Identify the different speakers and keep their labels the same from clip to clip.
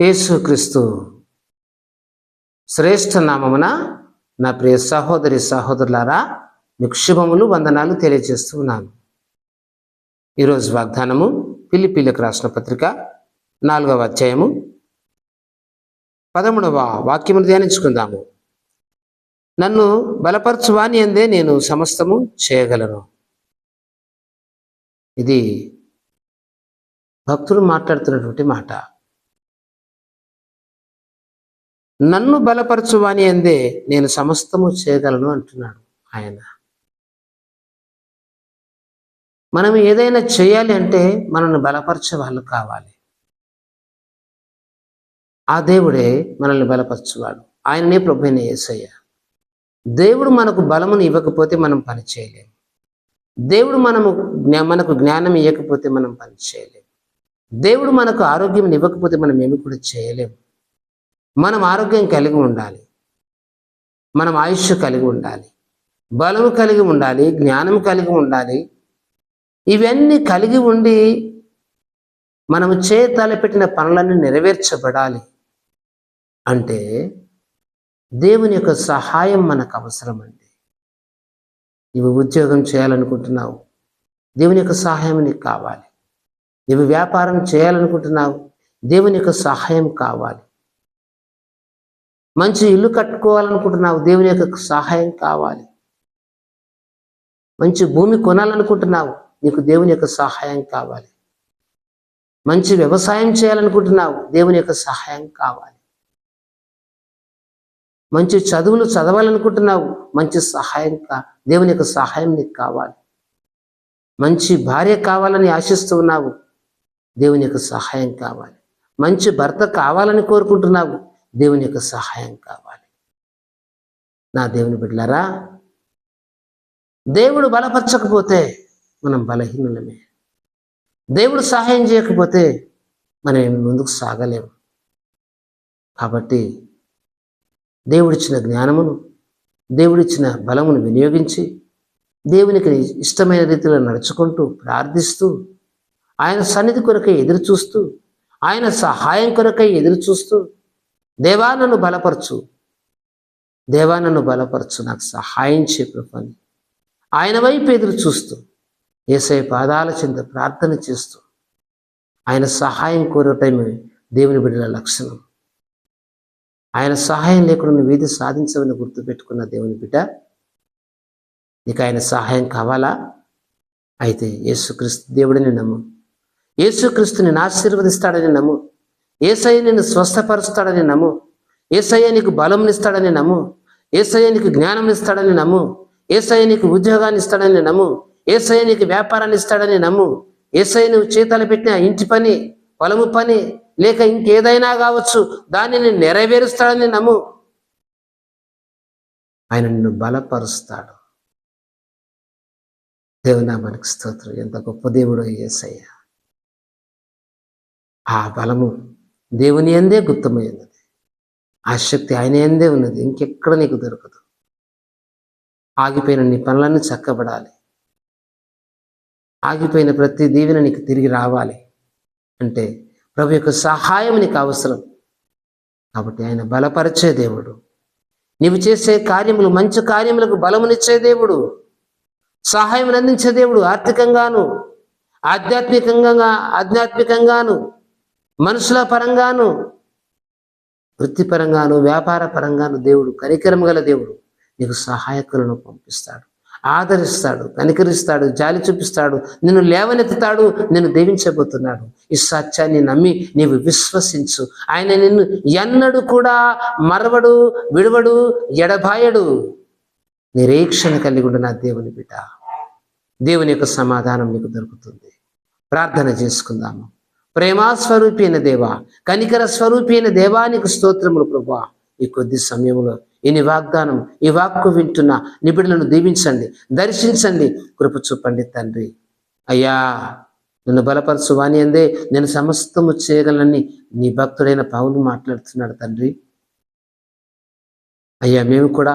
Speaker 1: యేసుక్రీస్తు శ్రేష్ఠ నామమున నా ప్రియ సహోదరి సహోదరులారా, మీకు శుభములు వందనాలు తెలియజేస్తున్నాను. ఈరోజు వాగ్దానము ఫిలిప్పీలకు రాసిన పత్రిక 4వ అధ్యాయము 13వ వాక్యమును ధ్యానించుకుందాము. నన్ను బలపరచువాని అందే నేను సమస్తము చేయగలను. ఇది భక్తుడు మాట్లాడుతున్నటువంటి మాట. నన్ను బలపరచువాని అందే నేను సమస్తము చేయగలను అంటున్నాడు ఆయన. మనం ఏదైనా చేయాలి అంటే మనల్ని బలపరిచే వాళ్ళు కావాలి. ఆ దేవుడే మనల్ని బలపరచువాడు. ఆయననే ప్రభువైన యేసయ్య. దేవుడు మనకు బలమును ఇవ్వకపోతే మనం పని చేయలేము. దేవుడు మనకు జ్ఞానం ఇవ్వకపోతే మనం పని చేయలేము. దేవుడు మనకు ఆరోగ్యం ఇవ్వకపోతే మనం ఏమి కూడా చేయలేము. మనం ఆరోగ్యం కలిగి ఉండాలి, మనం ఆయుష్ కలిగి ఉండాలి, బలము కలిగి ఉండాలి, జ్ఞానం కలిగి ఉండాలి. ఇవన్నీ కలిగి ఉండి మనము తలపెట్టిన పనులన్నీ నెరవేర్చబడాలి అంటే దేవుని యొక్క సహాయం మనకు అవసరం అండి. నువ్వు ఉద్యోగం చేయాలనుకుంటున్నావు, దేవుని యొక్క సహాయం నీకు కావాలి. నువ్వు వ్యాపారం చేయాలనుకుంటున్నావు, దేవుని యొక్క సహాయం కావాలి. మంచి ఇల్లు కట్టుకోవాలనుకుంటున్నావు, దేవుని యొక్క సహాయం కావాలి. మంచి భూమి కొనాలనుకుంటున్నావు, నీకు దేవుని యొక్క సహాయం కావాలి. మంచి వ్యవసాయం చేయాలనుకుంటున్నావు, దేవుని యొక్క సహాయం కావాలి. మంచి చదువులు చదవాలనుకుంటున్నావు, మంచి సహాయం దేవుని యొక్క సహాయం నీకు కావాలి. మంచి భార్య కావాలని ఆశిస్తూ ఉన్నావు, దేవుని యొక్క సహాయం కావాలి. మంచి భర్త కావాలని కోరుకుంటున్నావు, దేవుని యొక్క సహాయం కావాలి. నా దేవుని బిడ్డలారా, దేవుడు బలపరచకపోతే మనం బలహీనులమే. దేవుడు సహాయం చేయకపోతే మనం ముందుకు సాగలేము. కాబట్టి దేవుడిచ్చిన జ్ఞానమును, దేవుడిచ్చిన బలమును వినియోగించి దేవునికి ఇష్టమైన రీతిలో నడుచుకుంటూ ప్రార్థిస్తూ ఆయన సన్నిధి కొరకై ఎదురు చూస్తూ ఆయన సహాయం కొరకై ఎదురు చూస్తూ దేవా నన్ను బలపరచు, దేవా నన్ను బలపరచు, నాకు సహాయం చే ప్రభుని ఆయన వైపు ఎదురు చూస్తూ యేసయ్య పాదాల చెంత ప్రార్థన చేస్తూ ఆయన సహాయం కోరటమే దేవుని బిడ్డల లక్షణం. ఆయన సహాయం లేకుండా నువ్వు ఏది సాధించవని గుర్తుపెట్టుకున్న దేవుని బిడ్డ, నీకు ఆయన సహాయం కావాలా? అయితే యేసుక్రీస్తు దేవుడిని నమ్ము. యేసుక్రీస్తు నిన్ను ఆశీర్వదిస్తాడని నమ్ము. యేసయ్య నిన్ను స్వస్థపరుస్తాడని నమ్ము. యేసయ్య నీకు బలంనిస్తాడని నమ్ము. యేసయ్య నీకు జ్ఞానం నమ్ము. యేసయ్య నీకు ఉద్యోగాన్ని ఇస్తాడని నమ్ము. యేసయ్య నీకు వ్యాపారాన్ని ఇస్తాడని నమ్ము. యేసయ్య నువ్వు చేతలు పెట్టిన ఇంటి పని, పొలము పని, లేక ఇంకేదైనా కావచ్చు, దానిని నెరవేరుస్తాడని నమ్ము. ఆయన నిన్ను బలపరుస్తాడు. దేవునామానికి స్తోత్రం. ఎంత గొప్ప దేవుడో యేసయ్య. ఆ బలము దేవుని యందే గుప్తమై ఉన్నది. ఆ శక్తి ఆయన యందే ఉన్నది, ఇంకెక్కడ నీకు దొరకదు. ఆగిపోయిన నీ పనులన్నీ చక్కబడాలి. ఆగిపోయిన ప్రతి దీవెన నీకు తిరిగి రావాలి అంటే ప్రభు యొక్క సహాయం నీకు అవసరం. కాబట్టి ఆయన బలపరిచే దేవుడు. నీవు చేసే కార్యములు, మంచి కార్యములకు బలమునిచ్చే దేవుడు, సహాయం అందించే దేవుడు. ఆర్థికంగాను, ఆధ్యాత్మికంగాను, మనుషుల పరంగాను, వృత్తిపరంగాను, వ్యాపార పరంగాను దేవుడు కనికరం గల దేవుడు. నీకు సహాయకులను పంపిస్తాడు, ఆదరిస్తాడు, కనికరిస్తాడు, జాలి చూపిస్తాడు, నిన్ను లేవనెత్తుతాడు, నిన్ను దీవించబోతున్నాడు. ఈ సత్యాన్ని నమ్మి నీవు విశ్వసించు. ఆయన నిన్ను ఎన్నడూ కూడా మరవడు, విడవడు, ఎడబాయడు. నిరీక్షణ కలిగి ఉండు నా దేవుని బిడ్డ. దేవుని యొక్క సమాధానం నీకు దొరుకుతుంది. ప్రార్థన చేసుకుందాము. ప్రేమాస్వరూపి అయిన దేవా, కనికర స్వరూపి అయిన దేవా, నీకు స్తోత్రములు ప్రభువా. ఈ కొద్ది సమయంలో ఈ వాగ్దానం, ఈ వాక్కు వింటున్న నిబిడలను దీవించండి, దర్శించండి, కృప చూపండి తండ్రి. అయ్యా, నన్ను బలపరచు వాని అందే నేను సమస్తము చేయగలనని నీ భక్తుడైన పౌలు మాట్లాడుతున్నాడు తండ్రి. అయ్యా, మేము కూడా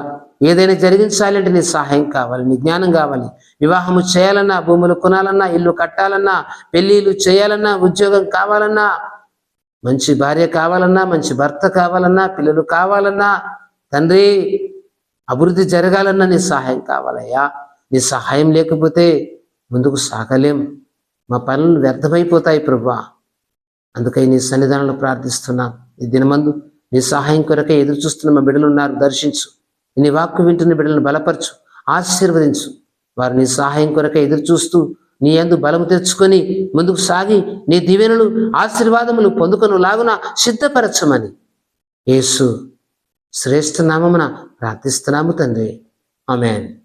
Speaker 1: ఏదైనా జరిగించాలంటే నీ సహాయం కావాలి, నీ జ్ఞానం కావాలి. వివాహము చేయాలన్నా, భూములు కొనాలన్నా, ఇల్లు కట్టాలన్నా, పెళ్ళిళ్ళు చేయాలన్నా, ఉద్యోగం కావాలన్నా, మంచి భార్య కావాలన్నా, మంచి భర్త కావాలన్నా, పిల్లలు కావాలన్నా, తండ్రి అభివృద్ధి జరగాలన్నా నీ సహాయం కావాలయ్యా. నీ సహాయం లేకపోతే ముందుకు సాగలేం. మా పనులు వ్యర్థమైపోతాయి ప్రభువా. అందుకై నీ సన్నిధానంలో ప్రార్థిస్తున్నాం. ఈ దినమందు నీ సహాయం కొరకే ఎదురు చూస్తున్న మా బిడ్డలు ఉన్నారు, దర్శించు. నీ వాక్కు వింటున్న బిడ్డలను బలపరచు, ఆశీర్వదించు. వారు నీ సహాయం కొరకే ఎదురు చూస్తూ నీ యందు బలము తెచ్చుకొని ముందుకు సాగి నీ దీవెనలు ఆశీర్వాదములు పొందుకొను లాగున సిద్ధపరచమని యేసు శ్రేష్ఠ నామమున ప్రార్థిస్తున్నాము తండ్రి. ఆమేన్.